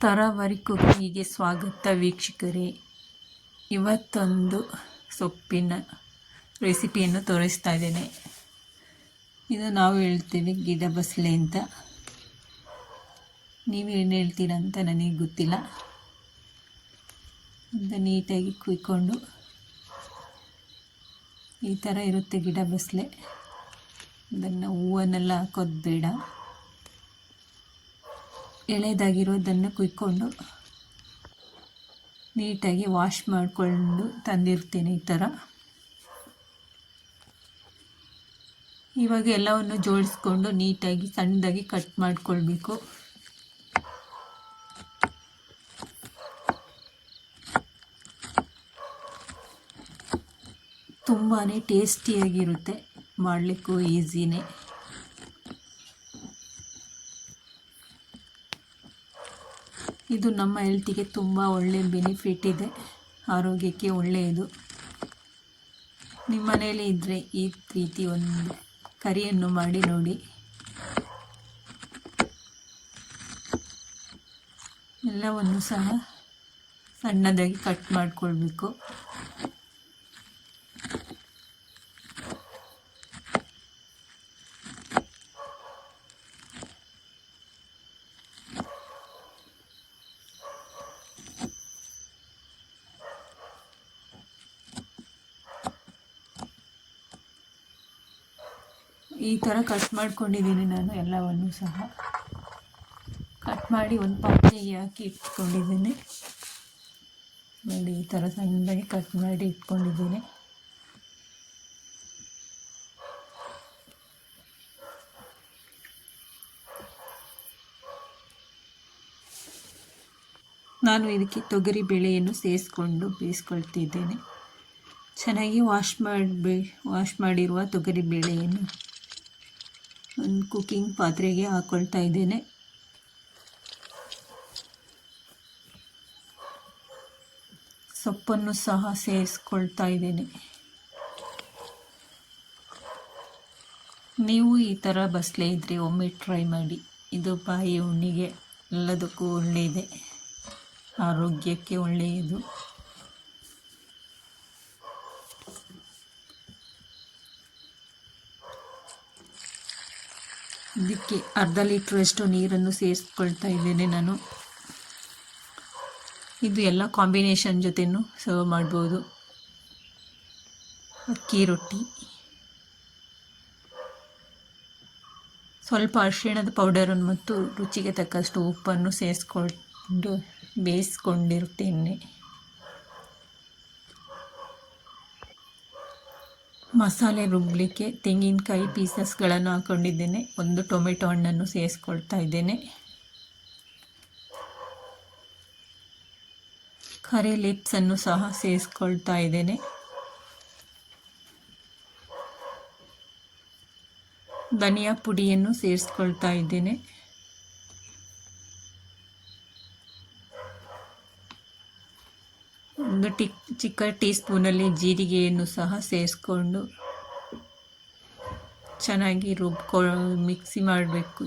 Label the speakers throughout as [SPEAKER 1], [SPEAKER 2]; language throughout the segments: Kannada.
[SPEAKER 1] ತರಾವರಿ ಕುಕಿಂಗಿಗೆ ಸ್ವಾಗತ ವೀಕ್ಷಕರೇ. ಇವತ್ತೊಂದು ಸೊಪ್ಪಿನ ರೆಸಿಪಿಯನ್ನು ತೋರಿಸ್ತಾ ಇದ್ದೇನೆ. ಇದು ನಾವು ಹೇಳ್ತೀವಿ ಗಿಡ ಬಸಳೆ ಅಂತ, ನೀವೇನು ಹೇಳ್ತೀರ ಅಂತ ನನಗೆ ಗೊತ್ತಿಲ್ಲ. ಇದು ನೀಟಾಗಿ ಕುಯ್ಕೊಂಡು ಈ ಥರ ಇರುತ್ತೆ ಗಿಡ ಬಸಳೆ. ಅದನ್ನು ಹೂವನ್ನೆಲ್ಲ ಹಾಕೋದು ಬೇಡ, ಎಳೆದಾಗಿರೋದನ್ನು ಕುಯ್ಕೊಂಡು ನೀಟಾಗಿ ವಾಶ್ ಮಾಡಿಕೊಂಡು ತಂದಿರ್ತೀನಿ ಈ ಥರ. ಇವಾಗ ಎಲ್ಲವನ್ನು ಜೋಡಿಸ್ಕೊಂಡು ನೀಟಾಗಿ ಸಣ್ಣದಾಗಿ ಕಟ್ ಮಾಡಿಕೊಳ್ಬೇಕು. ತುಂಬಾ ಟೇಸ್ಟಿಯಾಗಿರುತ್ತೆ, ಮಾಡಲಿಕ್ಕೂ ಈಸಿನೇ. ಇದು ನಮ್ಮ ಹೆಲ್ತಿಗೆ ತುಂಬ ಒಳ್ಳೆಯ ಬೆನಿಫಿಟ್ ಇದೆ, ಆರೋಗ್ಯಕ್ಕೆ ಒಳ್ಳೆಯದು. ನಿಮ್ಮ ಮನೆಯಲ್ಲಿ ಇದ್ದರೆ ಈ ರೀತಿ ಒಂದು ಕರಿಯನ್ನು ಮಾಡಿ ನೋಡಿ. ಎಲ್ಲವನ್ನು ಸಹ ಸಣ್ಣದಾಗಿ ಕಟ್ ಮಾಡಿಕೊಳ್ಬೇಕು. ಈ ಥರ ಕಟ್ ಮಾಡ್ಕೊಂಡಿದ್ದೀನಿ ನಾನು. ಎಲ್ಲವನ್ನು ಸಹ ಕಟ್ ಮಾಡಿ ಒಂದು ಪಾತ್ರೆಗೆ ಹಾಕಿ ಇಟ್ಕೊಂಡಿದ್ದೀನಿ ನೋಡಿ. ಈ ಥರ ಸಣ್ಣದಾಗಿ ಕಟ್ ಮಾಡಿ ಇಟ್ಕೊಂಡಿದ್ದೀನಿ. ನಾನು ಇದಕ್ಕೆ ತೊಗರಿ ಬೇಳೆಯನ್ನು ಸೇರಿಸ್ಕೊಂಡು ಬೇಯಿಸ್ಕೊಳ್ತಿದ್ದೇನೆ. ಚೆನ್ನಾಗಿ ವಾಶ್ ಮಾಡಿರುವ ತೊಗರಿ ಬೇಳೆಯನ್ನು ಒಂದು ಕುಕ್ಕಿಂಗ್ ಪಾತ್ರೆಗೆ ಹಾಕ್ಕೊಳ್ತಾ ಇದ್ದೇನೆ. ಸೊಪ್ಪನ್ನು ಸಹ ಸೇರಿಸ್ಕೊಳ್ತಾ ಇದ್ದೇನೆ. ನೀವು ಈ ಥರ ಬಸಳೆ ಇದ್ದರೆ ಒಮ್ಮೆ ಟ್ರೈ ಮಾಡಿ. ಇದು ಬಾಯಿ ಹುಣ್ಣಿಗೆ ಎಲ್ಲದಕ್ಕೂ ಒಳ್ಳೆಯದೆ, ಆರೋಗ್ಯಕ್ಕೆ ಒಳ್ಳೆಯದು. ಇದಕ್ಕೆ ಅರ್ಧ ಲೀಟ್ರಷ್ಟು ನೀರನ್ನು ಸೇರಿಸ್ಕೊಳ್ತಾ ಇದ್ದೇನೆ ನಾನು. ಇದು ಎಲ್ಲ ಕಾಂಬಿನೇಷನ್ ಜೊತೆನೂ ಸರ್ವ್ ಮಾಡ್ಬೋದು. ಅಕ್ಕಿ ರೊಟ್ಟಿ, ಸ್ವಲ್ಪ ಅರಿಶಿಣದ ಪೌಡರನ್ನು ಮತ್ತು ರುಚಿಗೆ ತಕ್ಕಷ್ಟು ಉಪ್ಪನ್ನು ಸೇರಿಸ್ಕೊಂಡು ಬೇಯಿಸ್ಕೊಂಡಿರುತ್ತೇನೆ. ಮಸಾಲೆ ರುಬ್ಬಲಿಕ್ಕೆ ತೆಂಗಿನಕಾಯಿ ಪೀಸಸ್ಗಳನ್ನು ಹಾಕ್ಕೊಂಡಿದ್ದೇನೆ. ಒಂದು ಟೊಮೆಟೊ ಹಣ್ಣನ್ನು ಸೇರಿಸ್ಕೊಳ್ತಾ ಇದ್ದೇನೆ. ಕರಿ ಲೀವ್ಸನ್ನು ಸಹ ಸೇರಿಸ್ಕೊಳ್ತಾ ಇದ್ದೇನೆ. ಧನಿಯಾ ಪುಡಿಯನ್ನು ಸೇರಿಸ್ಕೊಳ್ತಾ ಇದ್ದೇನೆ. ಒಂದು ಚಿಕ್ಕ ಟೀ ಸ್ಪೂನಲ್ಲಿ ಜೀರಿಗೆಯನ್ನು ಸಹ ಸೇರಿಸ್ಕೊಂಡು ಚೆನ್ನಾಗಿ ಮಿಕ್ಸಿ ಮಾಡಬೇಕು.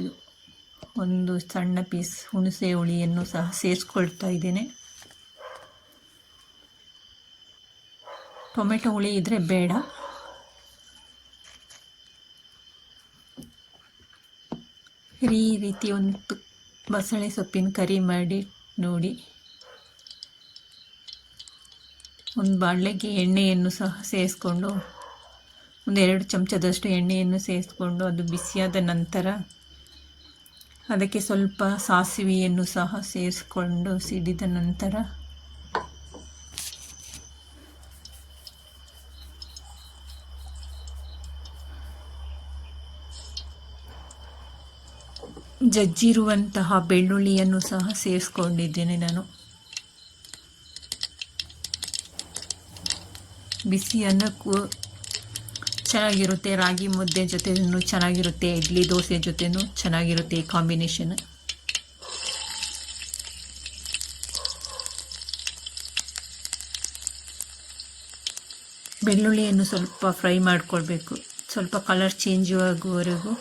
[SPEAKER 1] ಒಂದು ಸಣ್ಣ ಪೀಸ್ ಹುಣಸೆ ಹುಳಿಯನ್ನು ಸಹ ಸೇರಿಸ್ಕೊಳ್ತಾ ಇದ್ದೇನೆ. ಟೊಮೆಟೊ ಹುಳಿ ಇದ್ದರೆ ಬೇಡ. ಈ ರೀತಿ ಒಂದು ಬಸಳೆ ಸೊಪ್ಪಿನ ಕರಿ ಮಾಡಿ ನೋಡಿ. ಒಂದು ಬಾಣಲೆಗೆ ಎಣ್ಣೆಯನ್ನು ಸಹ ಸೇರಿಸ್ಕೊಂಡು ಒಂದು 2 ಚಮಚದಷ್ಟು ಎಣ್ಣೆಯನ್ನು ಸೇರಿಸ್ಕೊಂಡು ಅದು ಬಿಸಿಯಾದ ನಂತರ ಅದಕ್ಕೆ ಸ್ವಲ್ಪ ಸಾಸಿವೆಯನ್ನು ಸಹ ಸೇರಿಸ್ಕೊಂಡು ಸಿಡಿದ ನಂತರ ಜಜ್ಜಿರುವಂತಹ ಬೆಳ್ಳುಳ್ಳಿಯನ್ನು ಸಹ ಸೇರಿಸ್ಕೊಂಡಿದ್ದೇನೆ ನಾನು. ಬಿಸಿ ಅನ್ನಕ್ಕೂ ಚೆನ್ನಾಗಿರುತ್ತೆ, ರಾಗಿ ಮುದ್ದೆ ಜೊತೆನೂ ಚೆನ್ನಾಗಿರುತ್ತೆ, ಇಡ್ಲಿ ದೋಸೆ ಜೊತೆನೂ ಚೆನ್ನಾಗಿರುತ್ತೆ ಈ ಕಾಂಬಿನೇಷನ್. ಬೆಳ್ಳುಳ್ಳಿಯನ್ನು ಸ್ವಲ್ಪ ಫ್ರೈ ಮಾಡಿಕೊಳ್ಬೇಕು. ಸ್ವಲ್ಪ ಕಲರ್ ಚೇಂಜ್ ಆಗುವವರೆಗೂ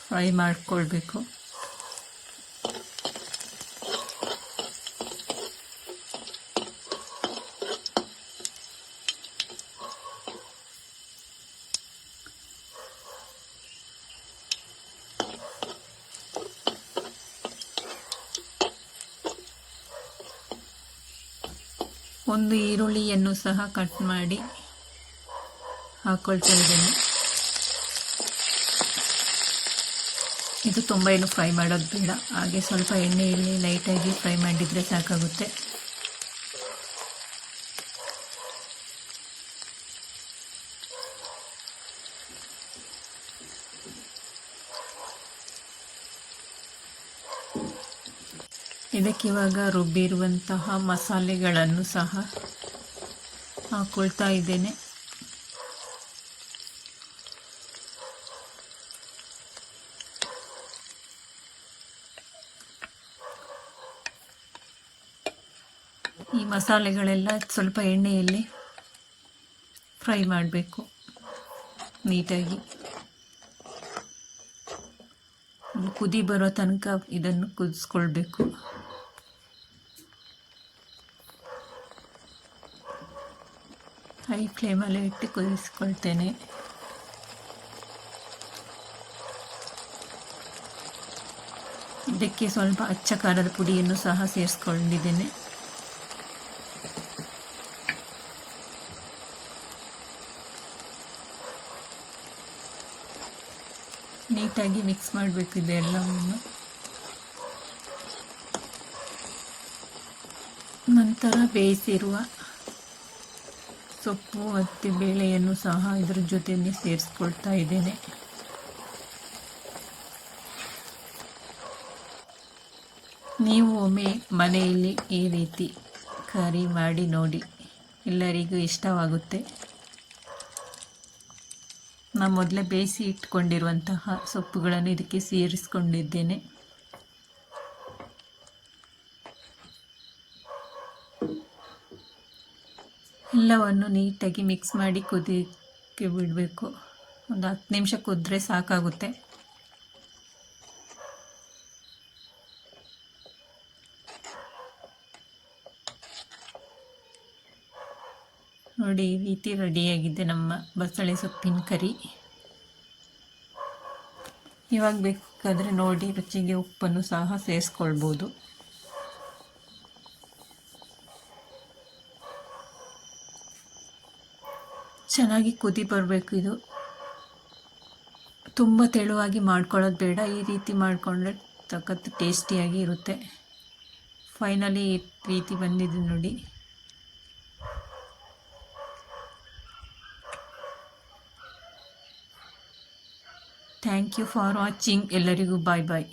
[SPEAKER 1] ಫ್ರೈ ಮಾಡಿಕೊಳ್ಬೇಕು. ಒಂದು ಈರುಳ್ಳಿಯನ್ನು ಸಹ ಕಟ್ ಮಾಡಿ ಹಾಕ್ಕೊಳ್ತಾ ಇದ್ದೇನೆ. ಇದು ತುಂಬ ಏನು ಫ್ರೈ ಮಾಡೋದು ಬೇಡ, ಹಾಗೆ ಸ್ವಲ್ಪ ಎಣ್ಣೆಯಲ್ಲಿ ಲೈಟಾಗಿ ಫ್ರೈ ಮಾಡಿದರೆ ಸಾಕಾಗುತ್ತೆ. ಇದಕ್ಕಿವಾಗ ರುಬ್ಬಿರುವಂತಹ ಮಸಾಲೆಗಳನ್ನು ಸಹ ಹಾಕ್ಕೊಳ್ತಾ ಇದ್ದೇನೆ. ಈ ಮಸಾಲೆಗಳೆಲ್ಲ ಸ್ವಲ್ಪ ಎಣ್ಣೆಯಲ್ಲಿ ಫ್ರೈ ಮಾಡಬೇಕು ನೀಟಾಗಿ. ಕುದಿ ಬರೋ ತನಕ ಇದನ್ನು ಕುದಿಸ್ಕೊಳ್ಬೇಕು. ಹೈ ಫ್ಲೇಮಲ್ಲಿ ಇಟ್ಟು ಕುದಿಸ್ಕೊಳ್ತೇನೆ. ಇದಕ್ಕೆ ಸ್ವಲ್ಪ ಅಚ್ಚ ಖಾರದ ಪುಡಿಯನ್ನು ಸಹ ಸೇರಿಸ್ಕೊಂಡಿದ್ದೇನೆ. ನೀಟಾಗಿ ಮಿಕ್ಸ್ ಮಾಡಬೇಕು ಇದೆಲ್ಲವನ್ನು. ನಂತರ ಬೇಯಿಸಿರುವ ಸೊಪ್ಪು ಮತ್ತು ಬೇಳೆಯನ್ನು ಸಹ ಇದರ ಜೊತೆಯಲ್ಲಿ ಸೇರಿಸ್ಕೊಳ್ತಾ ಇದ್ದೇನೆ. ನೀವು ಒಮ್ಮೆ ಮನೆಯಲ್ಲಿ ಈ ರೀತಿ ಕರಿ ಮಾಡಿ ನೋಡಿ, ಎಲ್ಲರಿಗೂ ಇಷ್ಟವಾಗುತ್ತೆ. ನಾನು ಮೊದಲೇ ಬೇಯಿಸಿ ಇಟ್ಕೊಂಡಿರುವಂತಹ ಸೊಪ್ಪುಗಳನ್ನು ಇದಕ್ಕೆ ಸೇರಿಸ್ಕೊಂಡಿದ್ದೇನೆ. ಎಲ್ಲವನ್ನು ನೀಟಾಗಿ ಮಿಕ್ಸ್ ಮಾಡಿ ಕುದಿಯಕ್ಕೆ ಬಿಡಬೇಕು. ಒಂದು 10 ನಿಮಿಷ ಕುದ್ರೆ ಸಾಕಾಗುತ್ತೆ. ನೋಡಿ, ಈ ರೀತಿ ರೆಡಿಯಾಗಿದೆ ನಮ್ಮ ಬಸಳೆ ಸೊಪ್ಪಿನ ಕರಿ. ಇವಾಗ ಬೇಕಾದರೆ ನೋಡಿ ರುಚಿಗೆ ಉಪ್ಪನ್ನು ಸಹ ಸೇರಿಸ್ಕೊಳ್ಬೋದು. ಚೆನ್ನಾಗಿ ಕುದಿ ಬರಬೇಕು. ಇದು ತುಂಬ ತೆಳುವಾಗಿ ಮಾಡ್ಕೊಳ್ಳೋದು ಬೇಡ, ಈ ರೀತಿ ಮಾಡಿಕೊಂಡ್ರೆ ಸಖತ್ ಟೇಸ್ಟಿಯಾಗಿ ಇರುತ್ತೆ. ಫೈನಲಿ ಈ ರೀತಿ ಬಂದಿದೆ ನೋಡಿ. Thank you for watching. ಎಲ್ಲರಿಗೂ ಬಾಯ್ ಬಾಯ್.